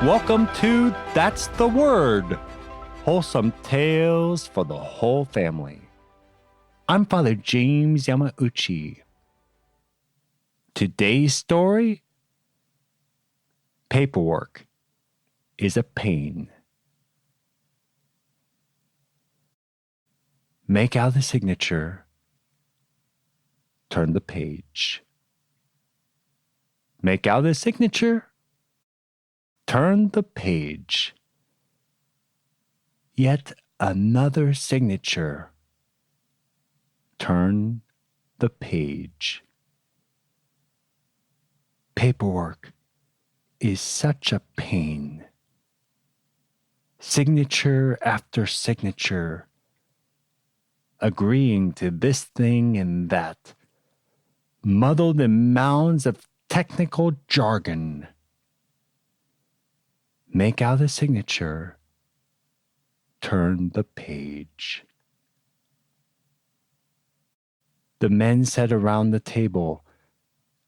Welcome to That's the Word, wholesome tales for the whole family. I'm Father James Yamauchi. Today's story: paperwork is a pain. Make out the signature. Turn the page. Make out the signature. Turn the page. Yet another signature. Turn the page. Paperwork is such a pain. Signature after signature, agreeing to this thing and that, muddled in mounds of technical jargon. Make out a signature. Turn the page. The men sat around the table,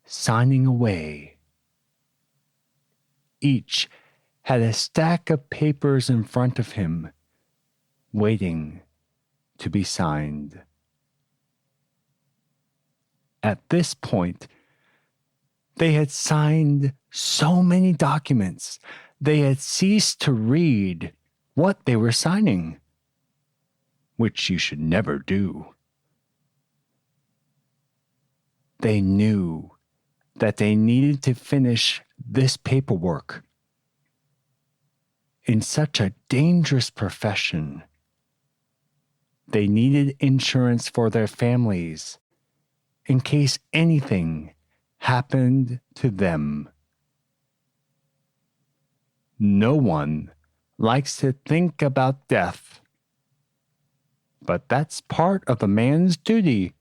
signing away. Each had a stack of papers in front of him, waiting to be signed. At this point, they had signed so many documents, they had ceased to read what they were signing, which you should never do. They knew that they needed to finish this paperwork. In such a dangerous profession, they needed insurance for their families in case anything happened to them. No one likes to think about death, but that's part of a man's duty,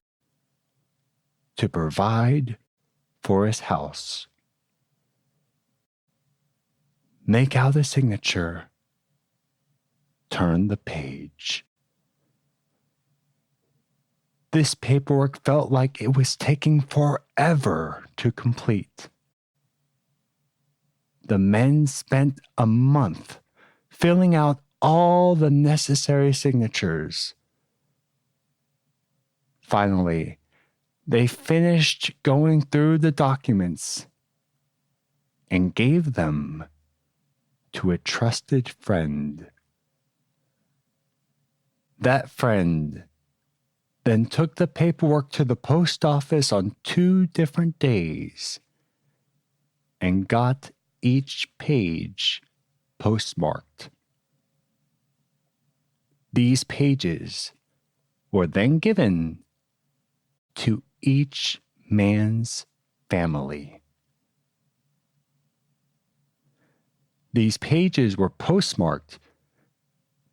to provide for his house. Make out a signature. Turn the page. This paperwork felt like it was taking forever to complete. The men spent a month filling out all the necessary signatures. Finally, they finished going through the documents and gave them to a trusted friend. That friend then took the paperwork to the post office on 2 different days and got each page postmarked. These pages were then given to each man's family. These pages were postmarked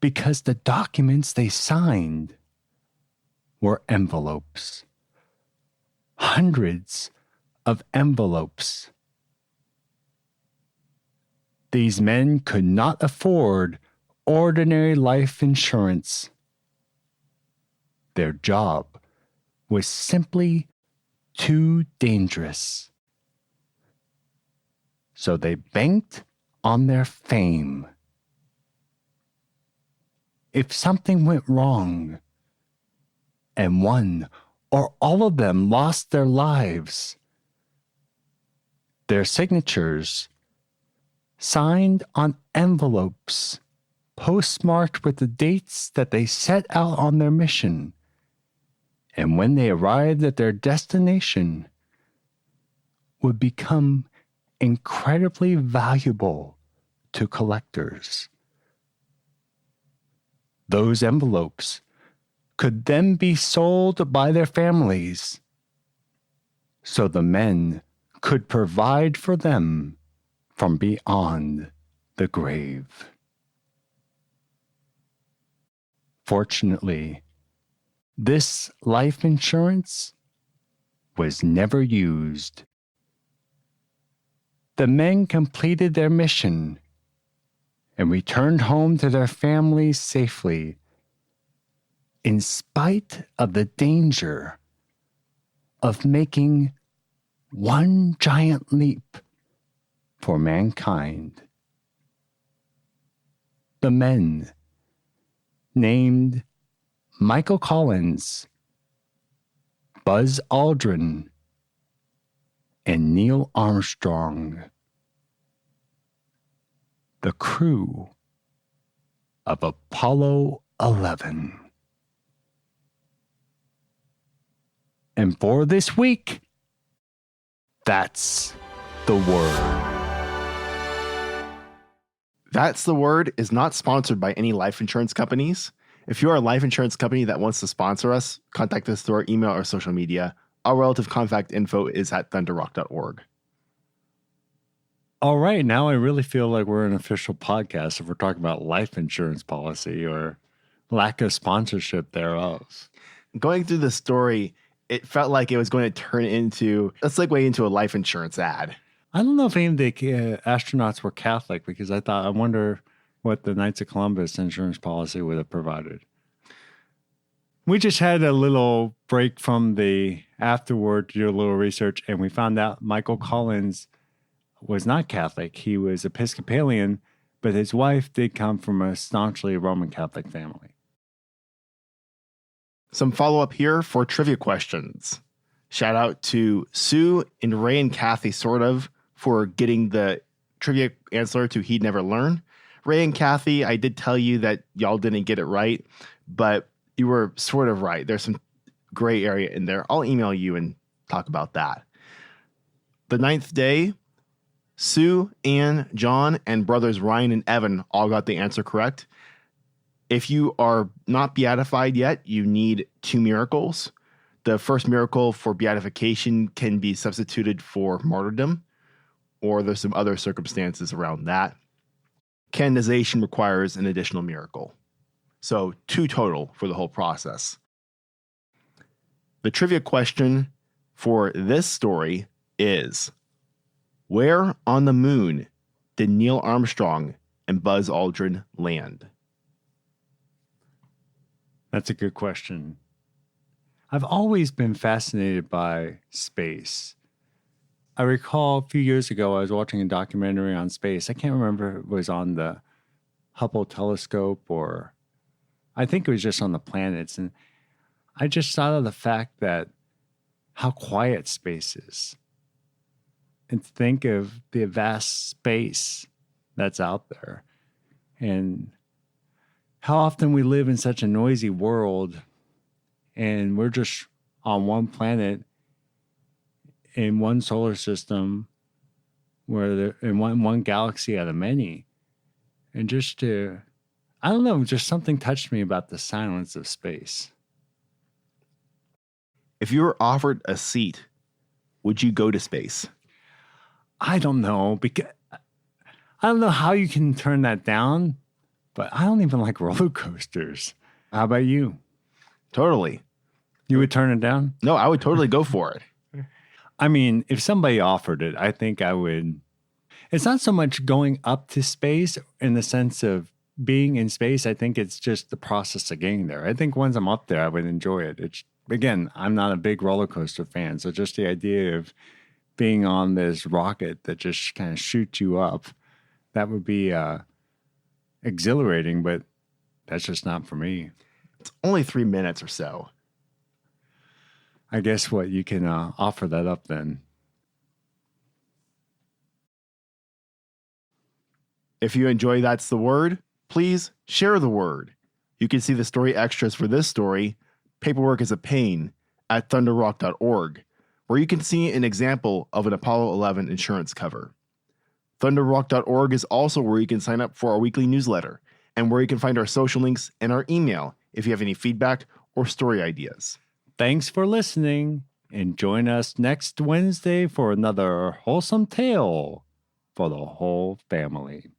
because the documents they signed were envelopes. Hundreds of envelopes. These men could not afford ordinary life insurance. Their job was simply too dangerous. So they banked on their fame. If something went wrong, and one or all of them lost their lives, their signatures, signed on envelopes, postmarked with the dates that they set out on their mission, and when they arrived at their destination, would become incredibly valuable to collectors. Those envelopes could then be sold by their families, so the men could provide for them from beyond the grave. Fortunately, this life insurance was never used. The men completed their mission and returned home to their families safely, in spite of the danger of making one giant leap for mankind. the men named Michael Collins, Buzz Aldrin, and Neil Armstrong, the crew of Apollo 11. And for this week, that's the word. That's the Word is not sponsored by any life insurance companies. If you are a life insurance company that wants to sponsor us, contact us through our email or social media. Our relative contact info is at thunderrock.org. All right, now I really feel like we're an official podcast if we're talking about life insurance policy or lack of sponsorship thereof. Going through the story, it felt like it was going to turn into a segue into a life insurance ad. I don't know if any of the astronauts were Catholic because I wonder what the Knights of Columbus insurance policy would have provided. We just had a little break from the afterward to do a little research, and we found out Michael Collins was not Catholic. He was Episcopalian, but his wife did come from a staunchly Roman Catholic family. Some follow-up here for trivia questions. Shout out to Sue and Ray and Kathy, sort of, for getting the trivia answer to He'd Never Learn. Ray and Kathy, I did tell you that y'all didn't get it right, but you were sort of right. There's some gray area in there. I'll email you and talk about that. The ninth day, Sue, Ann, John, and brothers Ryan and Evan all got the answer correct. If you are not beatified yet, you need 2 miracles. The first miracle for beatification can be substituted for martyrdom, or there's some other circumstances around that. Canonization requires an additional miracle. So 2 total for the whole process. The trivia question for this story is, where on the moon did Neil Armstrong and Buzz Aldrin land? That's a good question. I've always been fascinated by space. I recall a few years ago, I was watching a documentary on space. I can't remember if it was on the Hubble telescope or I think it was just on the planets. And I just thought of the fact that how quiet space is. And think of the vast space that's out there. And how often we live in such a noisy world and we're just on one planet in one solar system, where in one galaxy out of many. And just I don't know, just something touched me about the silence of space. If you were offered a seat, would you go to space? I don't know, because I don't know how you can turn that down, but I don't even like roller coasters. How about you? Totally. You would turn it down? No, I would totally go for it. I mean, if somebody offered it, I think I would. It's not so much going up to space in the sense of being in space. I think it's just the process of getting there. I think once I'm up there, I would enjoy it. It's, again, I'm not a big roller coaster fan. So just the idea of being on this rocket that just kind of shoots you up, that would be exhilarating, but that's just not for me. It's only 3 minutes or so. I guess what you can offer that up then. If you enjoy That's the Word, please share the word. You can see the story extras for this story, Paperwork is a Pain, at thunderrock.org, where you can see an example of an Apollo 11 insurance cover. Thunderrock.org is also where you can sign up for our weekly newsletter and where you can find our social links and our email if you have any feedback or story ideas. Thanks for listening, and join us next Wednesday for another wholesome tale for the whole family.